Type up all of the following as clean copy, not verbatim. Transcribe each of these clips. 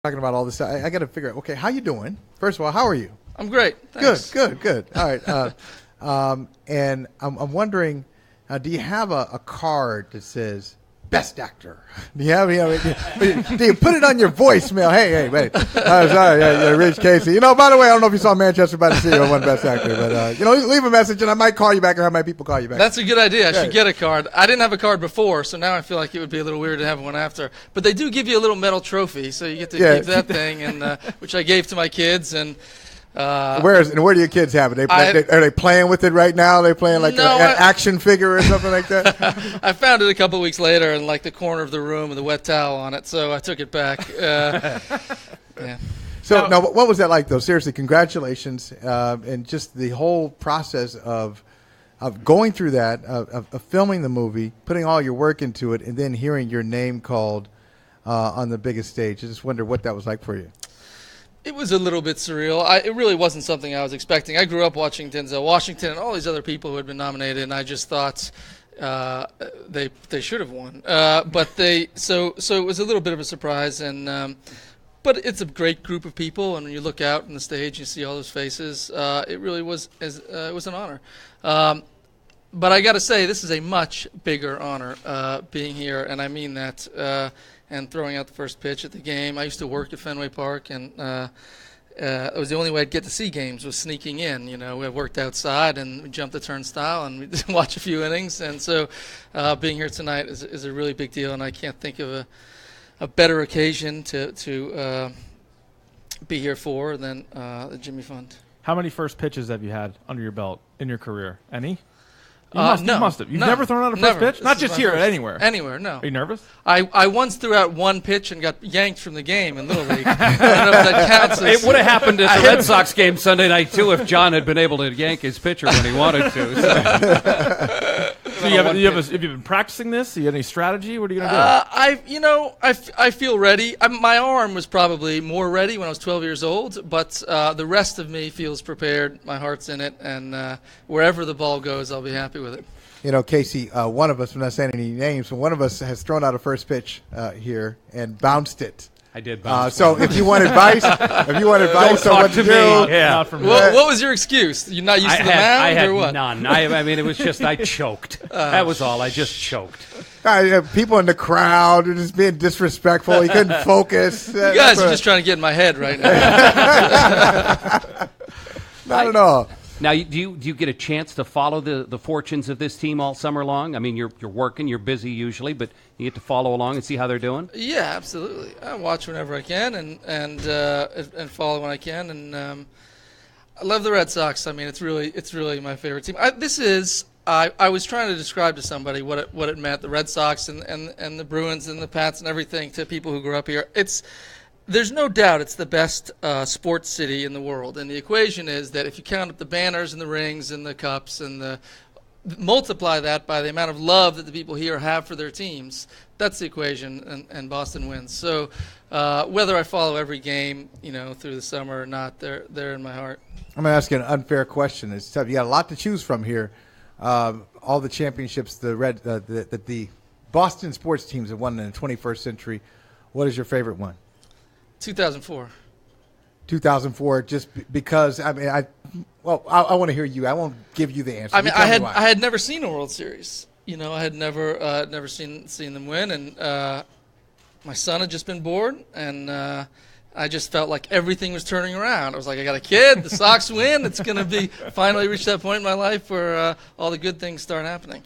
talking about all this. I got to figure out. Okay, how you doing? First of all, how are you? I'm great. Thanks. Good. All right. And I'm wondering, do you have a card that says Best Actor? Do you have? Do you put it on your voicemail? Hey, wait. Sorry, Rich Keefe. By the way, I don't know if you saw Manchester by the Sea or won Best Actor, but leave a message and I might call you back or have my people call you back. That's a good idea. I should get a card. I didn't have a card before, so now I feel like it would be a little weird to have one after. But they do give you a little metal trophy, so you get to keep that thing, and which I gave to my kids. And where do your kids have it? Are they playing with it right now? Are they playing like an action figure or something like that? I found it a couple weeks later in like the corner of the room with a wet towel on it, so I took it back. Yeah. So now, what was that like though? Seriously, congratulations, and just the whole process of going through that, of filming the movie, putting all your work into it, and then hearing your name called on the biggest stage. I just wonder what that was like for you. It was a little bit surreal. It really wasn't something I was expecting. I grew up watching Denzel Washington and all these other people who had been nominated, and I just thought they should have won. So it was a little bit of a surprise, and but it's a great group of people, and when you look out on the stage, you see all those faces. It really was it was an honor. But I got to say, this is a much bigger honor being here, and I mean that. And throwing out the first pitch at the game. I used to work at Fenway Park, and it was the only way I'd get to see games was sneaking in. We worked outside and we jumped the turnstile and we'd watch a few innings. And so being here tonight is a really big deal, and I can't think of a better occasion to be here for than the Jimmy Fund. How many first pitches have you had under your belt in your career? Any? You must have. You've never thrown out a first pitch? Not just here, anywhere. Anywhere, no. Are you nervous? I once threw out one pitch and got yanked from the game in Little League. I don't know if that counts. It would have happened at the Red Sox game Sunday night, too, if John had been able to yank his pitcher when he wanted to. So have you been practicing this? Do you have any strategy? What are you going to do? I feel ready. My arm was probably more ready when I was 12 years old, but the rest of me feels prepared. My heart's in it, and wherever the ball goes, I'll be happy with it. Casey, one of us, I'm not saying any names, but one of us has thrown out a first pitch here and bounced it. I did bounce. So if you want advice, on what to do. Yeah. What was your excuse? You're not used to the mound, or what? None. I mean, it was just I choked. That was all. I just choked. People in the crowd are just being disrespectful. You couldn't focus. You guys are just trying to get in my head right now. Not at all. Now, do you get a chance to follow the fortunes of this team all summer long? I mean, you're working, you're busy usually, but you get to follow along and see how they're doing? Yeah, absolutely. I watch whenever I can and follow when I can, and I love the Red Sox. I mean, it's really my favorite team. I was trying to describe to somebody what it meant, the Red Sox and the Bruins and the Pats and everything, to people who grew up here. There's no doubt it's the best sports city in the world, and the equation is that if you count up the banners and the rings and the cups and multiply that by the amount of love that the people here have for their teams, that's the equation, and Boston wins. So whether I follow every game, through the summer or not, they're in my heart. I'm going to ask you an unfair question. It's tough. You got a lot to choose from here. All the championships that the Boston sports teams have won in the 21st century. What is your favorite one? 2004. 2004, just because I want to hear you. I won't give you the answer. I mean, I had never seen a World Series. I had never seen them win, and my son had just been born, and I just felt like everything was turning around. I was like, I got a kid. The Sox win. It's going to be finally reach that point in my life where all the good things start happening.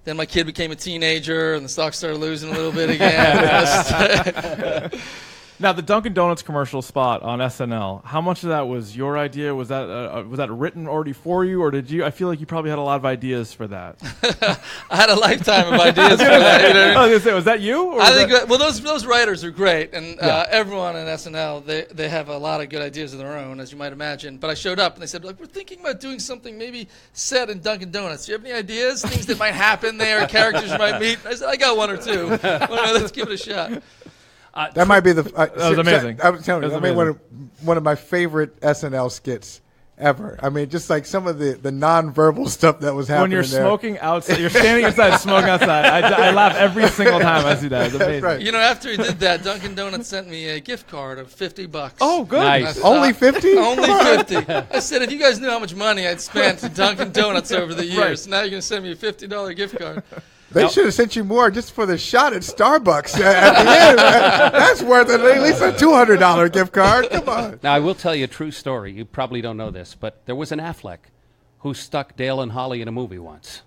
Then my kid became a teenager, and the Sox started losing a little bit again. Now, the Dunkin' Donuts commercial spot on SNL, how much of that was your idea? Was that written already for you, or did you? I feel like you probably had a lot of ideas for that. I had a lifetime of ideas for that. I was going to say, was that you? Or I think those writers are great, and everyone at SNL, they have a lot of good ideas of their own, as you might imagine. But I showed up, and they said, "Look, we're thinking about doing something maybe set in Dunkin' Donuts. Do you have any ideas? Things that might happen there, characters you might meet?" I said, "I got one or two. Let's give it a shot." That might be the. That was amazing. I was telling you, one of my favorite SNL skits ever. I mean, just like some of the nonverbal stuff that was happening When you're there. smoking outside, you're standing outside smoking outside. I laugh every single time I see that. It's amazing. right. You know, after he did that, Dunkin' Donuts sent me a gift card of $50. Oh, good. Nice. Only 50? Only 50. I said, if you guys knew how much money I'd spent at Dunkin' Donuts over the years, now you're going to send me a $50 gift card. They should have sent you more just for the shot at Starbucks at the end. That's worth at least a $200 gift card. Come on. Now, I will tell you a true story. You probably don't know this, but there was an Affleck who stuck Dale and Holly in a movie once.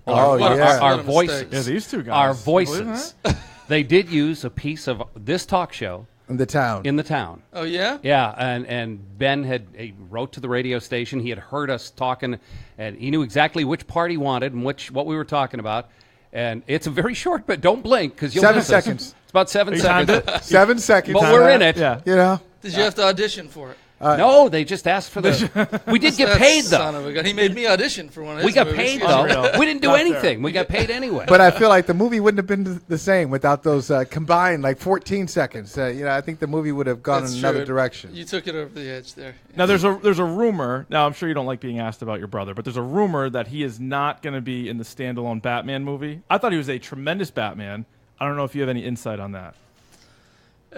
Oh, yeah. Our What a voices. mistake. Yeah, these two guys. Our You believe voices. that? They did use a piece of this talk show In the town. in the town. Oh, yeah? Yeah, and Ben he wrote to the radio station. He had heard us talking, and he knew exactly which part he wanted and what we were talking about. And it's a very short, but don't blink because you'll 7 miss us. seconds. It's about 7 You timed seconds. it? 7 seconds. But we're in it. Yeah. You know? Did you have to audition for it? No, they just asked for the. We did get That paid son though. of a gun. He made me audition for one of his We got movies. paid Yeah. though. We didn't do Not anything. We got paid anyway. But I feel like the movie wouldn't have been the same without those combined, like 14 seconds. I think the movie would have gone That's in another true. direction. You took it over the edge there. Now there's a rumor. Now I'm sure you don't like being asked about your brother, but there's a rumor that he is not going to be in the standalone Batman movie. I thought he was a tremendous Batman. I don't know if you have any insight on that.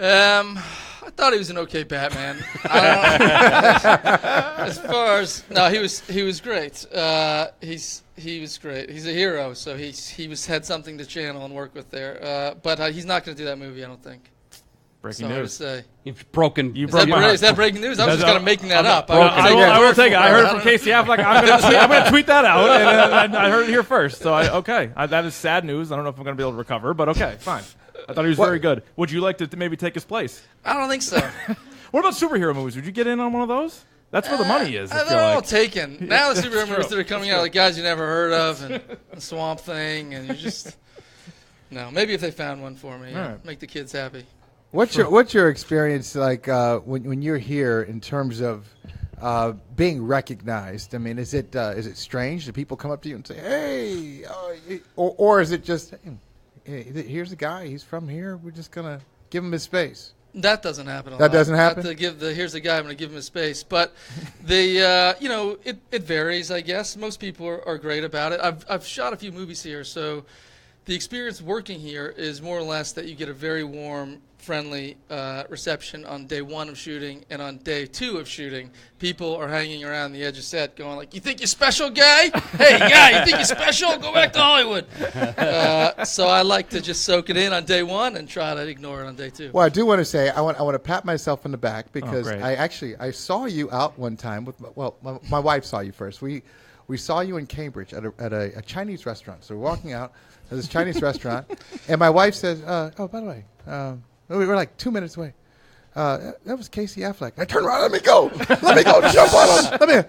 I thought he was an okay Batman. As far as he was great. He was great. He's a hero, so he had something to channel and work with there. But he's not going to do that movie, I don't think. Breaking Sorry to news. say. You've broken. You Is broke my heart. that breaking news? I was just kind of making that up. I will take it. I heard it from Casey Affleck. I'm going to tweet that out, and I heard it here first. So that is sad news. I don't know if I'm going to be able to recover, but okay, fine. I thought he was very good. Would you like to maybe take his place? I don't think so. What about superhero movies? Would you get in on one of those? That's where the money is. I feel They're all like. taken. Now the That's superhero movies true. that are coming out, like guys you never heard of, and Swamp Thing, and you just no. Maybe if they found one for me, All right. make the kids happy. What's your experience like when you're here in terms of being recognized? I mean, is it strange? Do people come up to you and say, "Hey," or is it just, hey, here's a guy. He's from here. We're just gonna give him his space. That doesn't happen. That doesn't happen? Not to here's the guy. I'm going to give him his space, but it varies. I guess most people are great about it. I've shot a few movies here, so the experience working here is more or less that you get a very warm, friendly reception on day one of shooting, and on day two of shooting, people are hanging around the edge of set going like, "You think you're special, guy? Hey, guy, you think you're special? Go back to Hollywood." So I like to just soak it in on day one and try to ignore it on day two. Well, I do want to say I want to pat myself on the back because great. I saw you out one time with my wife saw you first. We saw you in Cambridge at a Chinese restaurant. So we're walking out at this Chinese restaurant, and my wife says, "Oh, by the way." We were like 2 minutes away. That was Casey Affleck. I turned around. Let me go. Jump on him.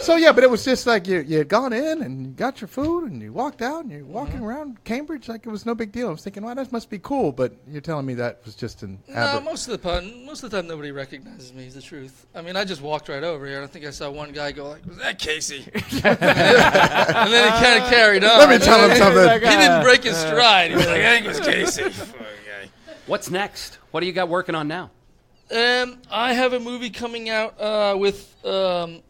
So yeah, but it was just like you had gone in and you got your food and you walked out and you're walking around Cambridge like it was no big deal. I was thinking, well, that must be cool. But you're telling me that was just an No, most of the time nobody recognizes me. Is the truth. I mean, I just walked right over here. I think I saw one guy go like, "Was that Casey?" and then he kind of carried on. Let me tell him something. He didn't break his stride. He was like, "I think it's Casey." What's next? What do you got working on now? I have a movie coming out with none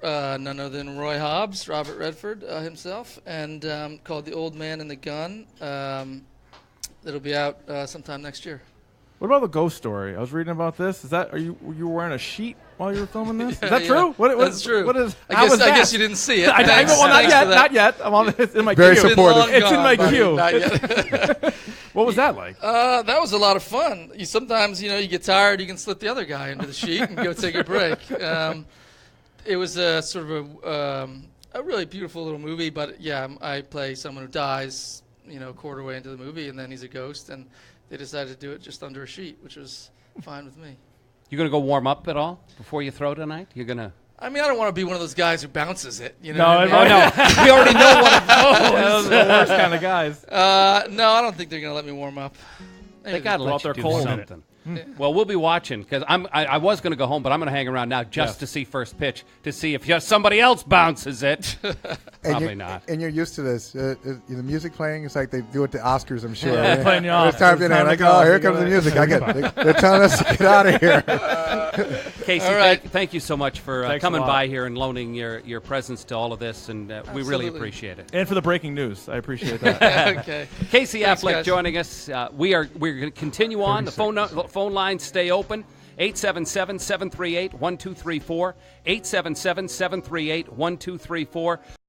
other than Roy Hobbs, Robert Redford himself, and called The Old Man and the Gun. That'll be out sometime next year. What about the ghost story? I was reading about this. Were you wearing a sheet while you were filming this? Is Yeah, that true? yeah. That's true. What is? I guess you didn't see it. Not yet. I'm on. It's in my Very queue. supportive. It's in my Buddy, queue. not yet. What was that like? That was a lot of fun. Sometimes, you get tired, you can slip the other guy into the sheet and go take a break. It was a sort of a really beautiful little movie, but yeah, I play someone who dies, a quarter way into the movie, and then he's a ghost, and they decided to do it just under a sheet, which was fine with me. You going to go warm up at all before you throw tonight? You're going to. I mean, I don't want to be one of those guys who bounces it. No, what I mean? no. We already know what it Those are the worst kind of guys. No, I don't think they're going to let me warm up. They got to Go out let there you do cold. something. Well, we'll be watching because I was going to go home, but I'm going to hang around now just to see first pitch to see if somebody else bounces it. Probably not. And you're used to this. The music playing, it's like they do it to Oscars, I'm sure. Yeah, playing you off. It's time to It's time like, to go. oh, here comes the music. They're telling us to get out of here. Casey, All right. thank you so much for Thanks coming a lot. by here and loaning your presence to all of this, and we really Absolutely. appreciate it. And for the breaking news. I appreciate that. Okay. Casey Thanks, Affleck guys. joining us. We're going to continue on. The phone lines stay open. 877-738-1234. 877-738-1234.